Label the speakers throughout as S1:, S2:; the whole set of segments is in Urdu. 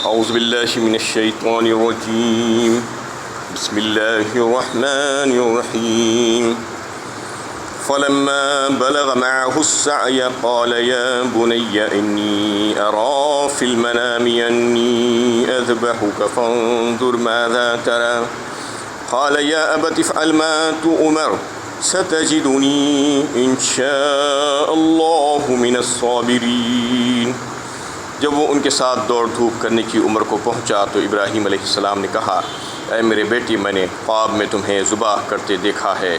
S1: اعوذ باللہ من الشیطان الرجیم بسم اللہ الرحمن الرحیم فلما بلغ معه السعي قال يا بني إني أرى في المنام أني أذبحك فانظر ماذا ترى قال يا أبت افعل ما تؤمر ستجدني إن شاء الله من الصابرين۔ جب وہ ان کے ساتھ دوڑ دھوپ کرنے کی عمر کو پہنچا تو ابراہیم علیہ السلام نے کہا، اے میرے بیٹی، میں نے خواب میں تمہیں ذبح کرتے دیکھا ہے،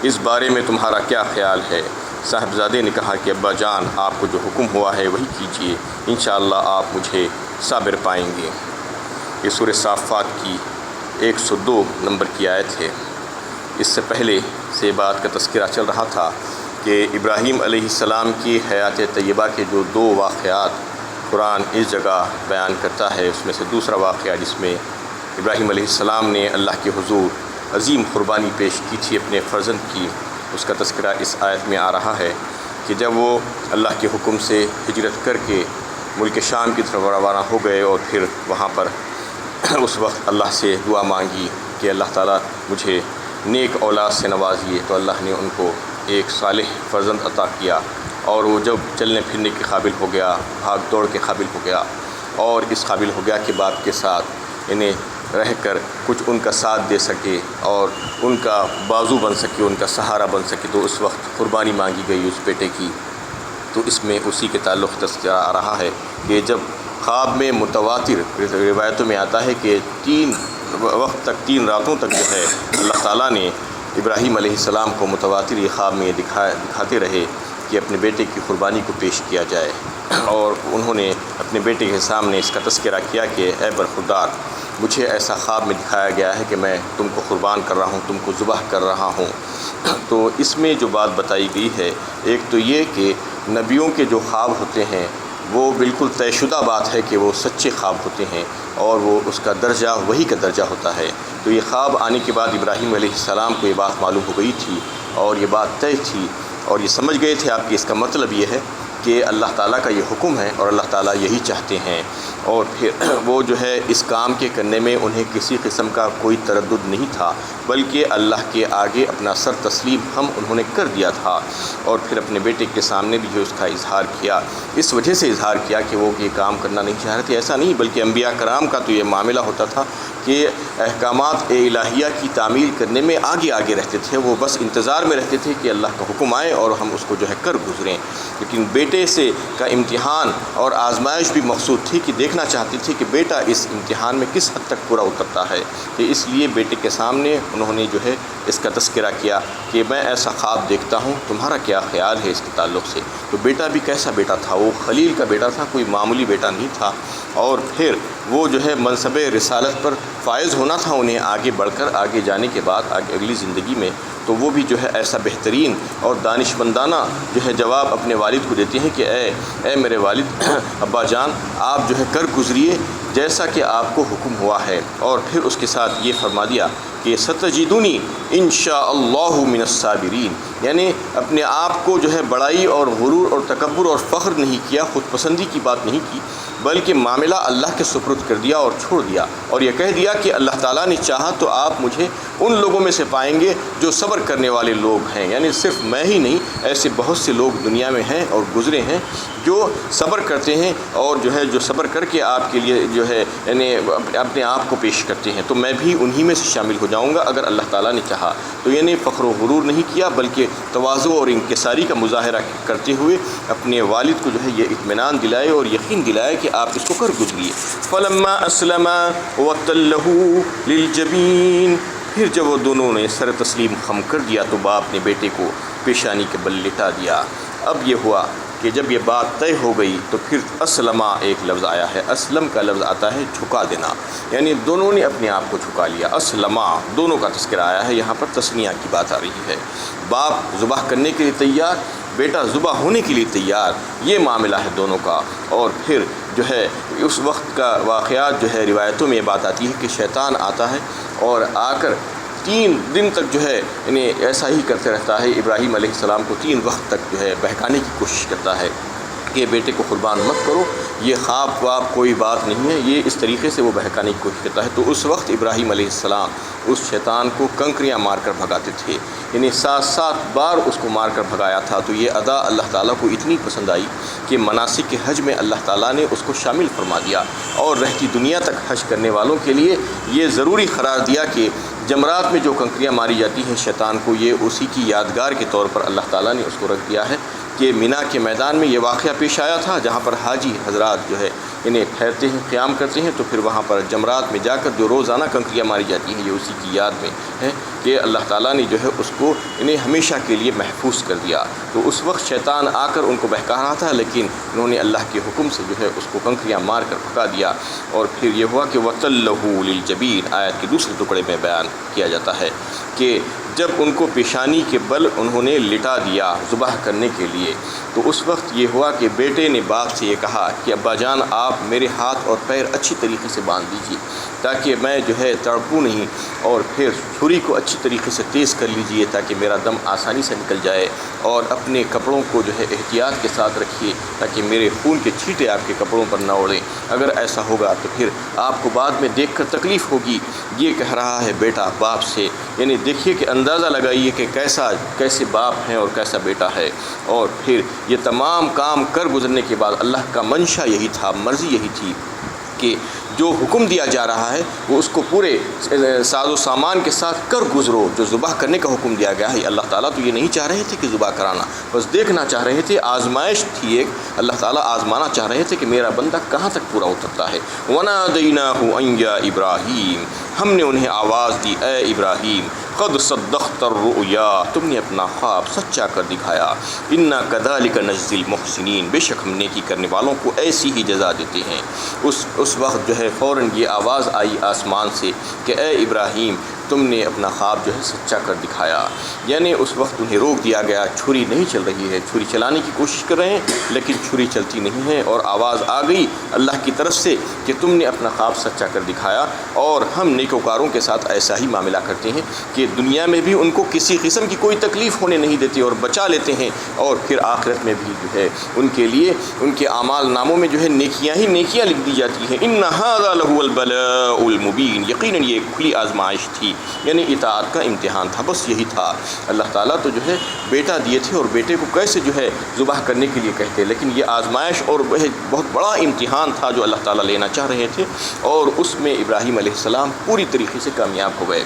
S1: اس بارے میں تمہارا کیا خیال ہے؟ صاحبزادے نے کہا کہ ابا جان، آپ کو جو حکم ہوا ہے وہی کیجیے، انشاءاللہ آپ مجھے صابر پائیں گے۔ یہ سورہ صافات کی 102 نمبر کی آیت ہے۔ اس سے پہلے سے بات کا تذکرہ چل رہا تھا کہ ابراہیم علیہ السلام کی حیات طیبہ کے جو 2 واقعات قرآن اس جگہ بیان کرتا ہے، اس میں سے دوسرا واقعہ جس میں ابراہیم علیہ السلام نے اللہ کے حضور عظیم قربانی پیش کی تھی اپنے فرزند کی، اس کا تذکرہ اس آیت میں آ رہا ہے کہ جب وہ اللہ کے حکم سے ہجرت کر کے ملک شام کی طرف روانہ ہو گئے اور پھر وہاں پر اس وقت اللہ سے دعا مانگی کہ اللہ تعالیٰ مجھے نیک اولاد سے نوازیے، تو اللہ نے ان کو ایک صالح فرزند عطا کیا، اور وہ جب چلنے پھرنے کے قابل ہو گیا، بھاگ دوڑ کے قابل ہو گیا، اور اس قابل ہو گیا کہ باپ کے ساتھ رہ کر کچھ ان کا ساتھ دے سکے اور ان کا بازو بن سکے، ان کا سہارا بن سکے، تو اس وقت قربانی مانگی گئی اس بیٹے کی۔ تو اس میں اسی کے تعلق تذکرہ آ رہا ہے کہ جب خواب میں متواتر روایتوں میں آتا ہے کہ 3 وقت تک، 3 راتوں تک جو ہے اللہ تعالیٰ نے ابراہیم علیہ السلام کو متواتر یہ خواب میں دکھاتے رہے کہ اپنے بیٹے کی قربانی کو پیش کیا جائے، اور انہوں نے اپنے بیٹے کے سامنے اس کا تذکرہ کیا کہ اے برخوردار، مجھے ایسا خواب میں دکھایا گیا ہے کہ میں تم کو قربان کر رہا ہوں، تم کو ذبح کر رہا ہوں۔ تو اس میں جو بات بتائی گئی ہے، ایک تو یہ کہ نبیوں کے جو خواب ہوتے ہیں وہ بالکل طے شدہ بات ہے کہ وہ سچے خواب ہوتے ہیں، اور وہ اس کا درجہ وحی کا درجہ ہوتا ہے۔ تو یہ خواب آنے کے بعد ابراہیم علیہ السلام کو یہ بات معلوم ہو گئی تھی، اور یہ بات طے تھی، اور یہ سمجھ گئے تھے آپ کہ اس کا مطلب یہ ہے کہ اللہ تعالیٰ کا یہ حکم ہے اور اللہ تعالیٰ یہی چاہتے ہیں، اور پھر وہ جو ہے اس کام کے کرنے میں انہیں کسی قسم کا کوئی تردد نہیں تھا، بلکہ اللہ کے آگے اپنا سر تسلیم انہوں نے کر دیا تھا، اور پھر اپنے بیٹے کے سامنے بھی جو اس کا اظہار کیا، اس وجہ سے اظہار کیا کہ وہ یہ کام کرنا نہیں چاہ رہے تھے، ایسا نہیں، بلکہ انبیاء کرام کا تو یہ معاملہ ہوتا تھا کہ احکامات الہیہ کی تعمیل کرنے میں آگے رہتے تھے، وہ بس انتظار میں رہتے تھے کہ اللہ کا حکم آئے اور ہم اس کو جو ہے کر گزریں۔ لیکن بیٹے سے کا امتحان اور آزمائش بھی مقصود تھی کہ دیکھنا چاہتے تھے کہ بیٹا اس امتحان میں کس حد تک پورا اترتا ہے، کہ اس لیے بیٹے کے سامنے انہوں نے جو ہے اس کا تذکرہ کیا کہ میں ایسا خواب دیکھتا ہوں، تمہارا کیا خیال ہے اس کے تعلق سے؟ تو بیٹا بھی کیسا بیٹا تھا؟ وہ خلیل کا بیٹا تھا، کوئی معمولی بیٹا نہیں تھا، اور پھر وہ جو ہے منصب رسالت پر فائز ہونا تھا انہیں آگے بڑھ کر، آگے جانے کے بعد اگلی زندگی میں، تو وہ بھی جو ہے ایسا بہترین اور دانشمندانہ جو ہے جواب اپنے والد کو دیتے ہیں کہ اے میرے والد، ابا جان، آپ جو ہے کر گزریے جیسا کہ آپ کو حکم ہوا ہے، اور پھر اس کے ساتھ یہ فرما دیا کہ ستجدونی انشاءاللہ من الصابرین، یعنی اپنے آپ کو جو ہے بڑائی اور غرور اور تکبر اور فخر نہیں کیا، خود پسندی کی بات نہیں کی، بلکہ معاملہ اللہ کے سپرد کر دیا اور چھوڑ دیا، اور یہ کہہ دیا کہ اللہ تعالیٰ نے چاہا تو آپ مجھے ان لوگوں میں سے پائیں گے جو صبر کرنے والے لوگ ہیں، یعنی صرف میں ہی نہیں، ایسے بہت سے لوگ دنیا میں ہیں اور گزرے ہیں جو صبر کرتے ہیں، اور جو ہے جو صبر کر کے آپ کے لیے جو ہے یعنی اپنے آپ کو پیش کرتے ہیں، تو میں بھی انہی میں سے شامل ہو جاؤں گا اگر اللہ تعالیٰ نے چاہا۔ تو یعنی فخر و غرور نہیں کیا، بلکہ تواضع اور انکساری کا مظاہرہ کرتے ہوئے اپنے والد کو جو ہے یہ اطمینان دلائے اور یقین دلائے کہ آپ اس کو کر گزریے۔ فلما اسلم وتلہ للجبین، پھر جب وہ دونوں نے سر تسلیم خم کر دیا تو باپ نے بیٹے کو پیشانی کے بل لٹا دیا۔ اب یہ ہوا کہ جب یہ بات طے ہو گئی تو پھر اسلمہ ایک لفظ آیا ہے، اسلم کا لفظ آتا ہے جھکا دینا، یعنی دونوں نے اپنے آپ کو جھکا لیا، اسلمہ دونوں کا تذکرہ آیا ہے، یہاں پر تثنیہ کی بات آ رہی ہے۔ باپ ذبح کرنے کے لیے تیار، بیٹا ذبح ہونے کے لیے تیار، یہ معاملہ ہے دونوں کا۔ اور پھر جو ہے اس وقت کا واقعات جو ہے روایتوں میں یہ بات آتی ہے کہ شیطان آتا ہے اور آ کر 3 دن تک جو ہے ایسا ہی کرتے رہتا ہے، ابراہیم علیہ السلام کو 3 وقت تک جو ہے بہکانے کی کوشش کرتا ہے، کہ بیٹے کو قربان مت کرو، یہ خواب واب کوئی بات نہیں ہے، یہ اس طریقے سے وہ بہکانے کی کوشش کرتا ہے۔ تو اس وقت ابراہیم علیہ السلام اس شیطان کو کنکریاں مار کر بھگاتے تھے، یعنی 7 بار اس کو مار کر بھگایا تھا۔ تو یہ ادا اللہ تعالیٰ کو اتنی پسند آئی کہ مناسک حج میں اللہ تعالیٰ نے اس کو شامل فرما دیا، اور رہتی دنیا تک حج کرنے والوں کے لیے یہ ضروری قرار دیا کہ جمرات میں جو کنکریاں ماری جاتی ہیں شیطان کو، یہ اسی کی یادگار کے طور پر اللہ تعالیٰ نے اس کو رکھ دیا ہے۔ کہ مینا کے میدان میں یہ واقعہ پیش آیا تھا، جہاں پر حاجی حضرات جو ہے انہیں ٹھہرتے ہیں، قیام کرتے ہیں، تو پھر وہاں پر جمرات میں جا کر جو روزانہ کنکریاں ماری جاتی ہیں یہ اسی کی یاد میں ہے کہ اللہ تعالیٰ نے جو ہے اس کو انہیں ہمیشہ کے لیے محفوظ کر دیا۔ تو اس وقت شیطان آ کر ان کو بہکا رہا تھا، لیکن انہوں نے اللہ کے حکم سے جو ہے اس کو کنکریاں مار کر بھگا دیا۔ اور پھر یہ ہوا کہ وَتَلَّهُ لِلْجَبِينِ، آیت کے دوسرے ٹکڑے میں بیان کیا جاتا ہے کہ جب ان کو پیشانی کے بل انہوں نے لٹا دیا ذبح کرنے کے لیے، تو اس وقت یہ ہوا کہ بیٹے نے باپ سے یہ کہا کہ ابا جان آپ میرے ہاتھ اور پیر اچھی طریقے سے باندھ دیجیے تاکہ میں جو ہے تڑپوں نہیں، اور پھر چھری کو اچھی طریقے سے تیز کر لیجیے تاکہ میرا دم آسانی سے نکل جائے، اور اپنے کپڑوں کو جو ہے احتیاط کے ساتھ رکھیے تاکہ میرے خون کے چھینٹے آپ کے کپڑوں پر نہ اڑیں، اگر ایسا ہوگا تو پھر آپ کو بعد میں دیکھ کر تکلیف ہوگی۔ یہ کہہ رہا ہے بیٹا باپ سے، یعنی دیکھیے کہ اندازہ لگائیے کہ کیسے باپ ہیں اور کیسا بیٹا ہے۔ اور پھر یہ تمام کام کر گزرنے کے بعد اللہ کا منشا یہی تھا، مرضی یہی تھی کہ جو حکم دیا جا رہا ہے وہ اس کو پورے ساز و سامان کے ساتھ کر گزرو، جو ذبح کرنے کا حکم دیا گیا ہے۔ اللہ تعالیٰ تو یہ نہیں چاہ رہے تھے کہ ذبح کرانا، بس دیکھنا چاہ رہے تھے، آزمائش تھی ایک، اللہ تعالیٰ آزمانا چاہ رہے تھے کہ میرا بندہ کہاں تک پورا اترتا ہے۔ وَنَادَيْنَاهُ أَن يَا إِبْرَاهِيمُ، ہم نے انہیں آواز دی اے ابراہیم، قد صدقت الرؤیا، تم نے اپنا خواب سچا کر دکھایا، انا کذالک نجزی المحسنین، بے شک ہم نیکی کرنے والوں کو ایسی ہی جزا دیتے ہیں۔ اس وقت جو ہے فوراً یہ آواز آئی آسمان سے کہ اے ابراہیم تم نے اپنا خواب جو ہے سچا کر دکھایا، یعنی اس وقت انہیں روک دیا گیا، چھری نہیں چل رہی ہے، چھری چلانے کی کوشش کر رہے ہیں لیکن چھری چلتی نہیں ہے، اور آواز آ گئی اللہ کی طرف سے کہ تم نے اپنا خواب سچا کر دکھایا، اور ہم نیکوکاروں کے ساتھ ایسا ہی معاملہ کرتے ہیں کہ دنیا میں بھی ان کو کسی قسم کی کوئی تکلیف ہونے نہیں دیتے اور بچا لیتے ہیں، اور پھر آخرت میں بھی جو ہے ان کے لیے ان کے اعمال ناموں میں جو ہے نیکیاں ہی نیکیاں لکھ دی جاتی ہیں۔ ان ھذا لہو البلاء المبین، یقیناً یہ کھلی آزمائش تھی، یعنی اطاعت کا امتحان تھا، بس یہی تھا۔ اللہ تعالیٰ تو جو ہے بیٹا دیے تھے اور بیٹے کو کیسے جو ہے ذبح کرنے کے لیے کہتے، لیکن یہ آزمائش اور بہت بڑا امتحان تھا جو اللہ تعالیٰ لینا چاہ رہے تھے، اور اس میں ابراہیم علیہ السلام پوری طریقے سے کامیاب ہو گئے۔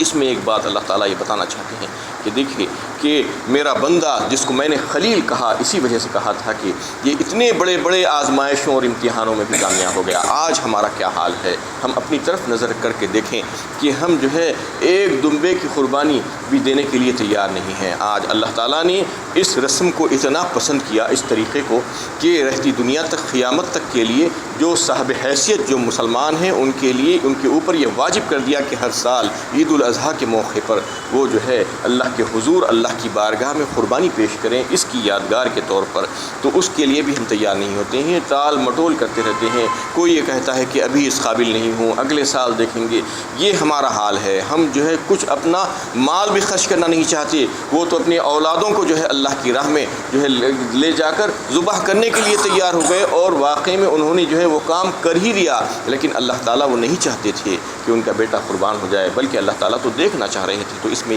S1: اس میں ایک بات اللہ تعالیٰ یہ بتانا چاہتے ہیں کہ دیکھیے کہ میرا بندہ جس کو میں نے خلیل کہا، اسی وجہ سے کہا تھا کہ یہ اتنے بڑے بڑے آزمائشوں اور امتحانوں میں بھی کامیاب ہو گیا۔ آج ہمارا کیا حال ہے؟ ہم اپنی طرف نظر کر کے دیکھیں کہ ہم جو ہے ایک دمبے کی قربانی بھی دینے کے لیے تیار نہیں ہیں۔ آج اللہ تعالیٰ نے اس رسم کو اتنا پسند کیا، اس طریقے کو، کہ رہتی دنیا تک قیامت تک کے لیے جو صاحب حیثیت جو مسلمان ہیں ان کے لیے ان کے اوپر یہ واجب کر دیا کہ ہر سال عید الاضحیٰ کے موقع پر وہ جو ہے اللہ کے حضور اللہ کی بارگاہ میں قربانی پیش کریں اس کی یادگار کے طور پر۔ تو اس کے لیے بھی ہم تیار نہیں ہوتے ہیں، ٹال مٹول کرتے رہتے ہیں۔ کوئی یہ کہتا ہے کہ ابھی اس قابل نہیں ہوں، اگلے سال دیکھیں گے۔ یہ ہمارا حال ہے۔ ہم جو ہے کچھ اپنا مال بھی خرچ کرنا نہیں چاہتے، وہ تو اپنی اولادوں کو جو ہے اللہ کی راہ میں جو ہے لے جا کر ذبح کرنے کے لیے تیار ہو گئے، اور واقعی میں انہوں نے جو ہے وہ کام کر ہی دیا، لیکن اللہ تعالیٰ وہ نہیں چاہتے تھے کہ ان کا بیٹا قربان ہو جائے، بلکہ اللہ تعالیٰ تو دیکھنا چاہ رہے تھے۔ تو اس میں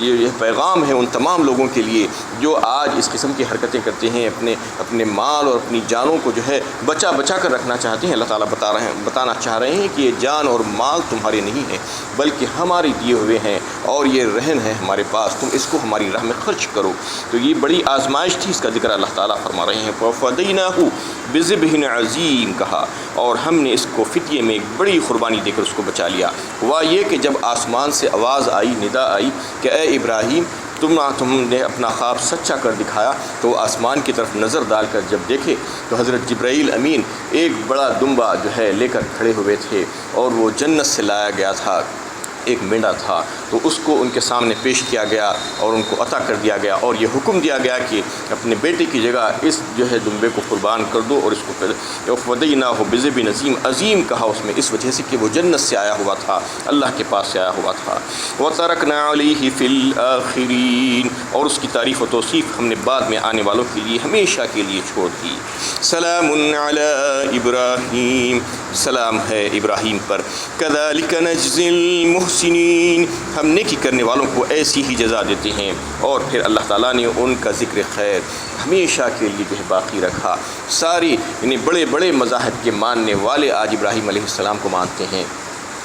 S1: یہ پیغام ہے ان تمام لوگوں کے لیے جو آج اس قسم کی حرکتیں کرتے ہیں، اپنے مال اور اپنی جانوں کو جو ہے بچا کر رکھنا چاہتے ہیں۔ اللہ تعالیٰ بتانا چاہ رہے ہیں کہ یہ جان اور مال تمہارے نہیں ہیں بلکہ ہمارے دیے ہوئے ہیں، اور یہ رہن ہے ہمارے پاس، تم اس کو ہماری راہ میں خرچ کرو۔ تو یہ بڑی آزمائش تھی، اس کا ذکر اللہ تعالیٰ فرما رہے ہیں۔ فَفَدَيْنَاهُ بِذِبْحٍ عَظِيمٍ کہا، اور ہم نے اس کو فدیے میں ایک بڑی قربانی دے کر اس کو بچا لیا۔ ہوا یہ کہ جب آسمان سے آواز آئی، ندا آئی کہ اے ابراہیم تم نے اپنا خواب سچا کر دکھایا، تو آسمان کی طرف نظر ڈال کر جب دیکھے تو حضرت جبرائیل امین ایک بڑا دمبا جو ہے لے کر کھڑے ہوئے تھے، اور وہ جنت سے لایا گیا تھا، ایک مینڈا تھا، تو اس کو ان کے سامنے پیش کیا گیا اور ان کو عطا کر دیا گیا، اور یہ حکم دیا گیا کہ اپنے بیٹے کی جگہ اس جو ہے دمبے کو قربان کر دو، اور اس کو فَدَيْنَاهُ بِذِبْحٍ عَظِيمٍ، عظیم کہا اس میں اس وجہ سے کہ وہ جنت سے آیا ہوا تھا، اللہ کے پاس سے آیا ہوا تھا۔ وَتَرَكْنَا عَلَيْهِ فِي الْآخِرِينَ، اور اس کی تعریف و توصیف ہم نے بعد میں آنے والوں کے لیے ہمیشہ کے لیے چھوڑ دی۔ سلام علی ابراہیم، سلام ہے ابراہیم پر۔ کذالک نجزی المحسنین، ہم نیکی کرنے والوں کو ایسی ہی جزا دیتے ہیں۔ اور پھر اللہ تعالیٰ نے ان کا ذکر خیر ہمیشہ کے لیے جو ہے باقی رکھا۔ ساری یعنی بڑے بڑے مذاہب کے ماننے والے آج ابراہیم علیہ السلام کو مانتے ہیں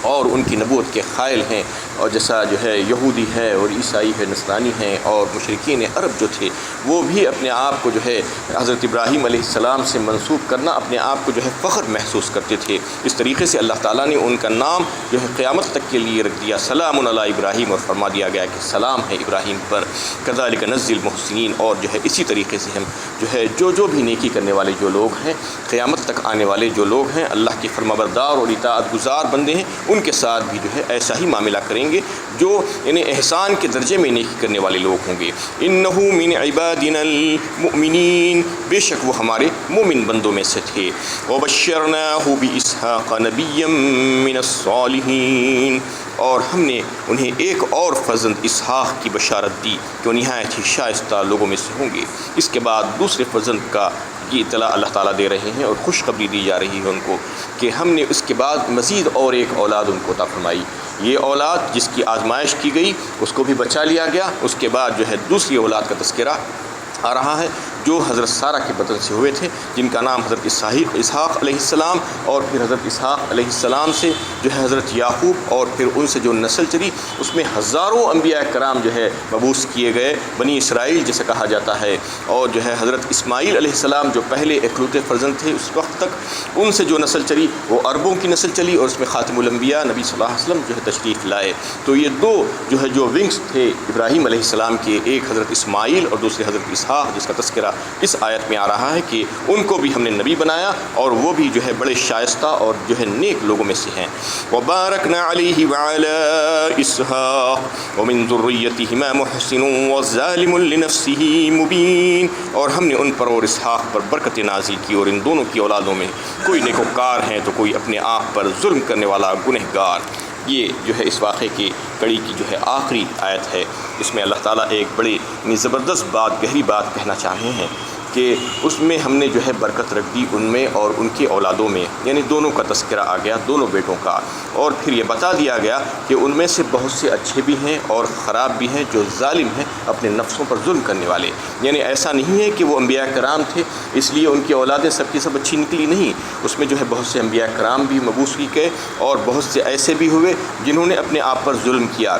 S1: اور ان کی نبوت کے قائل ہیں، اور جیسا جو ہے یہودی ہے اور عیسائی ہے، نصرانی ہیں، اور مشرکین عرب جو تھے وہ بھی اپنے آپ کو جو ہے حضرت ابراہیم علیہ السلام سے منسوب کرنا اپنے آپ کو جو ہے فخر محسوس کرتے تھے۔ اس طریقے سے اللہ تعالیٰ نے ان کا نام جو ہے قیامت تک کے لیے رکھ دیا، سلام علی ابراہیم، اور فرما دیا گیا کہ سلام ہے ابراہیم پر۔ کذالک نجزی المحسنین، اور جو ہے اسی طریقے سے ہم جو ہے جو بھی نیکی کرنے والے جو لوگ ہیں، قیامت تک آنے والے جو لوگ ہیں، اللہ کے فرمانبردار اور اطاعت گزار بندے ہیں، ان کے ساتھ بھی جو ہے ایسا ہی معاملہ کریں گے جو یعنی احسان کے درجے میں نیکی کرنے والے لوگ ہوں گے۔ انہ من عبادنا المؤمنین، بے شک وہ ہمارے مومن بندوں میں سے تھے۔ وبشرناہ باسحاق نبیا من الصالحین، اور ہم نے انہیں ایک اور فرزند اسحاق کی بشارت دی کہ وہ نہایت ہی شائستہ لوگوں میں سے ہوں گے۔ اس کے بعد دوسرے فرزند کا کی اطلاع اللہ تعالیٰ دے رہے ہیں اور خوشخبری دی جا رہی ہے ان کو کہ ہم نے اس کے بعد مزید اور ایک اولاد ان کو عطا فرمائی۔ یہ اولاد جس کی آزمائش کی گئی اس کو بھی بچا لیا گیا۔ اس کے بعد جو ہے دوسری اولاد کا تذکرہ آ رہا ہے جو حضرت سارہ کے بدن سے ہوئے تھے، جن کا نام حضرت اسحاق علیہ السلام، اور پھر حضرت اسحاق علیہ السلام سے جو ہے حضرت یعقوب، اور پھر ان سے جو نسل چلی اس میں ہزاروں انبیاء کرام جو ہے مبعوث کیے گئے، بنی اسرائیل جسے کہا جاتا ہے۔ اور جو ہے حضرت اسماعیل علیہ السلام جو پہلے اکلوتے فرزند تھے، اس وقت تک ان سے جو نسل چلی وہ عربوں کی نسل چلی، اور اس میں خاتم الانبیاء نبی صلی اللہ علیہ وسلم جو ہے تشریف لائے۔ تو یہ دو جو ہے جو ونگز تھے ابراہیم علیہ السلام کے، ایک حضرت اسماعیل اور دوسرے حضرت اسحاق، جس کا تذکرہ اس آیت میں آ رہا ہے کہ ان کو بھی ہم نے نبی بنایا اور وہ بھی جو ہے بڑے شائستہ اور جو ہے نیک لوگوں میں سے ہیں۔ وبارکنا علیہ وعلی اسحاق ومن ذریتہما محسن وظالم لنفسہ مبین، اور ہم نے ان پر اور اسحاق پر برکت نازل کی، اور ان دونوں کی اولادوں میں کوئی نیکوکار ہیں تو کوئی اپنے آپ پر ظلم کرنے والا گنہگار۔ یہ جو ہے اس واقعے کی کڑی کی جو ہے آخری آیت ہے۔ اس میں اللہ تعالیٰ ایک بڑی زبردست بات، گہری بات کہنا چاہ رہے ہیں کہ اس میں ہم نے جو ہے برکت رکھ دی ان میں اور ان کی اولادوں میں، یعنی دونوں کا تذکرہ آ گیا، دونوں بیٹوں کا، اور پھر یہ بتا دیا گیا کہ ان میں سے بہت سے اچھے بھی ہیں اور خراب بھی ہیں جو ظالم ہیں، اپنے نفسوں پر ظلم کرنے والے۔ یعنی ایسا نہیں ہے کہ وہ انبیاء کرام تھے اس لیے ان کی اولادیں سب کی سب اچھی نکلی، نہیں، اس میں جو ہے بہت سے انبیاء کرام بھی مبعوث کیے اور بہت سے ایسے بھی ہوئے جنہوں نے اپنے آپ پر ظلم کیا،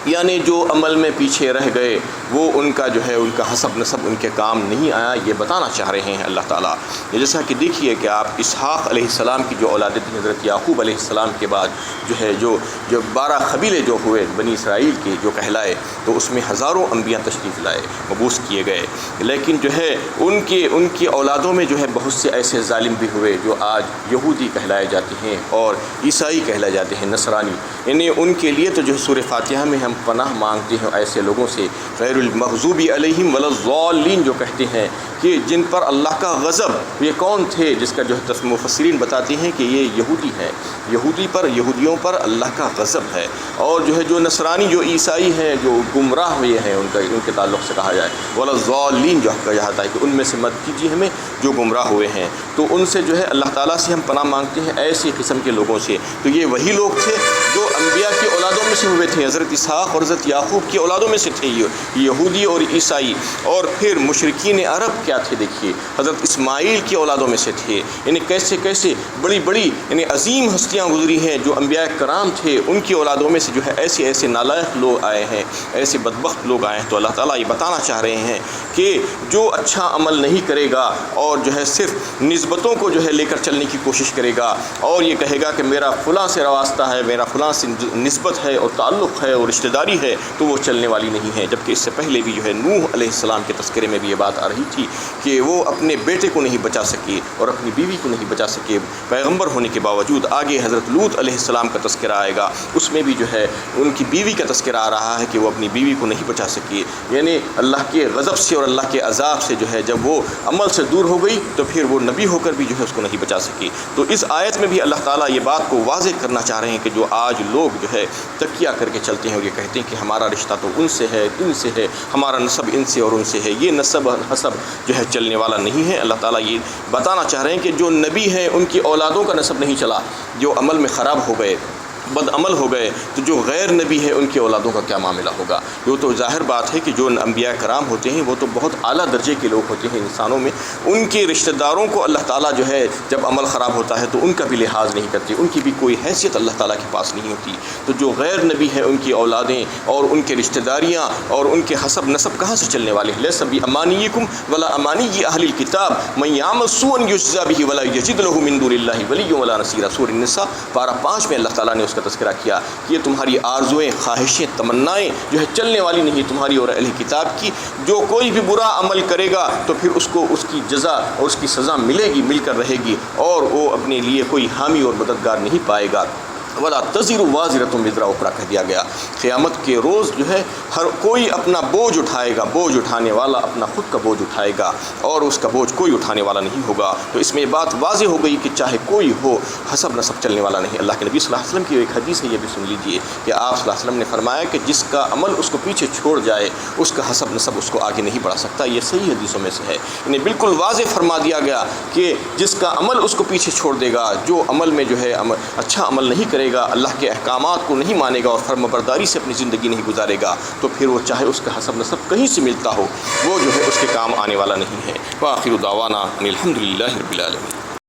S1: یعنی جو عمل میں پیچھے رہ گئے وہ ان کا جو ہے ان کا حسب نسب ان کے کام نہیں آیا، یہ بتانا چاہ رہے ہیں اللہ تعالیٰ۔ جیسا کہ دیکھیے کہ آپ اسحاق علیہ السلام کی جو اولادیں تھیں حضرت یعقوب علیہ السلام کے بعد جو ہے جو 12 قبیلے جو ہوئے بنی اسرائیل کے جو کہلائے، تو اس میں ہزاروں انبیاء تشریف لائے، مبعوث کیے گئے، لیکن جو ہے ان کی اولادوں میں جو ہے بہت سے ایسے ظالم بھی ہوئے جو آج یہودی کہلائے جاتے ہیں اور عیسائی کہلائے جاتے ہیں، نصرانی۔ یعنی ان کے لیے تو جو سورہ فاتحہ میں ہم پناہ مانگتے ہیں ایسے لوگوں سے، غیر المغضوب علیہم ولا الضالین جو کہتے ہیں کہ جن پر اللہ کا غضب، یہ کون تھے؟ جس کا جو ہے مفسرین بتاتے ہیں کہ یہ یہودی ہے، یہودیوں پر اللہ کا غضب ہے، اور جو ہے جو نصرانی جو عیسائی ہیں جو گمراہ ہوئے ہیں ان کے تعلق سے کہا جائے ولا الضالین جو کہا جاتا ہے کہ ان میں سے مت کیجیے ہمیں جو گمراہ ہوئے ہیں، تو ان سے جو ہے اللہ تعالیٰ سے ہم پناہ مانگتے ہیں ایسی قسم کے لوگوں سے۔ تو یہ وہی لوگ تھے جو انبیاء کی اولادوں میں سے ہوئے تھے، حضرت اسحاق اور حضرت یعقوب کی اولادوں میں سے تھے یہودی اور عیسائی۔ اور پھر مشرکین عرب کیا تھے؟ دیکھیے حضرت اسماعیل کی اولادوں میں سے تھے، یعنی کیسے کیسے بڑی یعنی عظیم ہستیاں گزری ہیں جو انبیاء کرام تھے، ان کی اولادوں میں سے جو ہے ایسے نالائق لوگ آئے ہیں، ایسے بدبخت لوگ آئے ہیں۔ تو اللہ تعالیٰ یہ بتانا چاہ رہے ہیں کہ جو اچھا عمل نہیں کرے گا اور جو ہے صرف نسبتوں کو جو ہے لے کر چلنے کی کوشش کرے گا اور یہ کہے گا کہ میرا فلاں سے واسطہ ہے، میرا فلاں سے نسبت ہے اور تعلق ہے اور رشتہ داری ہے، تو وہ چلنے والی نہیں ہے۔ جبکہ اس سے پہلے بھی جو ہے نوح علیہ السلام کے تذکرے میں بھی یہ بات آ رہی تھی کہ وہ اپنے بیٹے کو نہیں بچا سکے اور اپنی بیوی کو نہیں بچا سکے پیغمبر ہونے کے باوجود۔ آگے حضرت لوط علیہ السلام کا تذکرہ آئے گا، اس میں بھی جو ہے ان کی بیوی کا تذکرہ آ رہا ہے کہ وہ اپنی بیوی کو نہیں بچا سکے، یعنی اللہ کے غضب سے اور اللہ کے عذاب سے جو ہے جب وہ عمل سے دور ہو گئی تو پھر وہ نبی ہو کر بھی جو ہے اس کو نہیں بچا سکی۔ تو اس آیت میں بھی اللہ تعالیٰ یہ بات کو واضح کرنا چاہ رہے ہیں کہ جو آج لوگ جو ہے تکیہ کر کے چلتے ہیں اور یہ کہتے ہیں کہ ہمارا رشتہ تو ان سے ہے ہے، ہمارا نسب ان سے اور ان سے ہے، یہ نسب حسب جو ہے چلنے والا نہیں ہے۔ اللہ تعالیٰ یہ بتانا چاہ رہے ہیں کہ جو نبی ہیں ان کی اولادوں کا نسب نہیں چلا، جو عمل میں خراب ہو گئے، بد عمل ہو گئے، تو جو غیر نبی ہے ان کی اولادوں کا کیا معاملہ ہوگا؟ یہ تو ظاہر بات ہے کہ جو انبیاء کرام ہوتے ہیں وہ تو بہت اعلیٰ درجے کے لوگ ہوتے ہیں انسانوں میں، ان کے رشتہ داروں کو اللہ تعالیٰ جو ہے جب عمل خراب ہوتا ہے تو ان کا بھی لحاظ نہیں کرتی، ان کی بھی کوئی حیثیت اللہ تعالیٰ کے پاس نہیں ہوتی۔ تو جو غیر نبی ہے ان کی اولادیں اور ان کے رشتہ داریاں اور ان کے حسب نسب کہاں سے چلنے والے ہیں؟ لیس بامانیکم ولا امانی اہل الکتاب من یعمل سوءا یجزا به ولا یجد له من دون اللہ ولیا ولا نصیرا۔ سورۃ النساء پارہ 5 میں اللہ تعالیٰ نے اس کا تذکرہ کیا کہ یہ تمہاری آرزوئیں، خواہشیں، تمنائیں جو ہے چلنے والی نہیں تمہاری اور اہل کتاب کی۔ جو کوئی بھی برا عمل کرے گا تو پھر اس کو اس کی جزا اور اس کی سزا ملے گی، مل کر رہے گی، اور وہ اپنے لیے کوئی حامی اور مددگار نہیں پائے گا۔ ولا تزر وازرۃ وزر اخری کہہ دیا گیا، قیامت کے روز جو ہے ہر کوئی اپنا بوجھ اٹھائے گا، بوجھ اٹھانے والا اپنا خود کا بوجھ اٹھائے گا اور اس کا بوجھ کوئی اٹھانے والا نہیں ہوگا۔ تو اس میں یہ بات واضح ہو گئی کہ چاہے کوئی ہو حسب نسب چلنے والا نہیں۔ اللہ کے نبی صلی اللہ علیہ وسلم کی ایک حدیث ہے، یہ بھی سن لیجئے کہ آپ صلی اللہ علیہ وسلم نے فرمایا کہ جس کا عمل اس کو پیچھے چھوڑ جائے اس کا حسب نسب اس کو آگے نہیں بڑھا سکتا۔ یہ صحیح حدیثوں میں سے ہے، انہیں بالکل واضح فرما دیا گیا کہ جس کا عمل اس کو پیچھے چھوڑ دے گا، جو عمل میں جو ہے اچھا عمل نہیں کرے گا، اللہ کے احکامات کو نہیں مانے گا اور فرما برداری سے اپنی زندگی نہیں گزارے گا، تو پھر وہ چاہے اس کا حسب نسب کہیں سے ملتا ہو وہ جو ہے اس کے کام آنے والا نہیں ہے۔ وآخر دعوانا ان الحمد للہ رب العالمین۔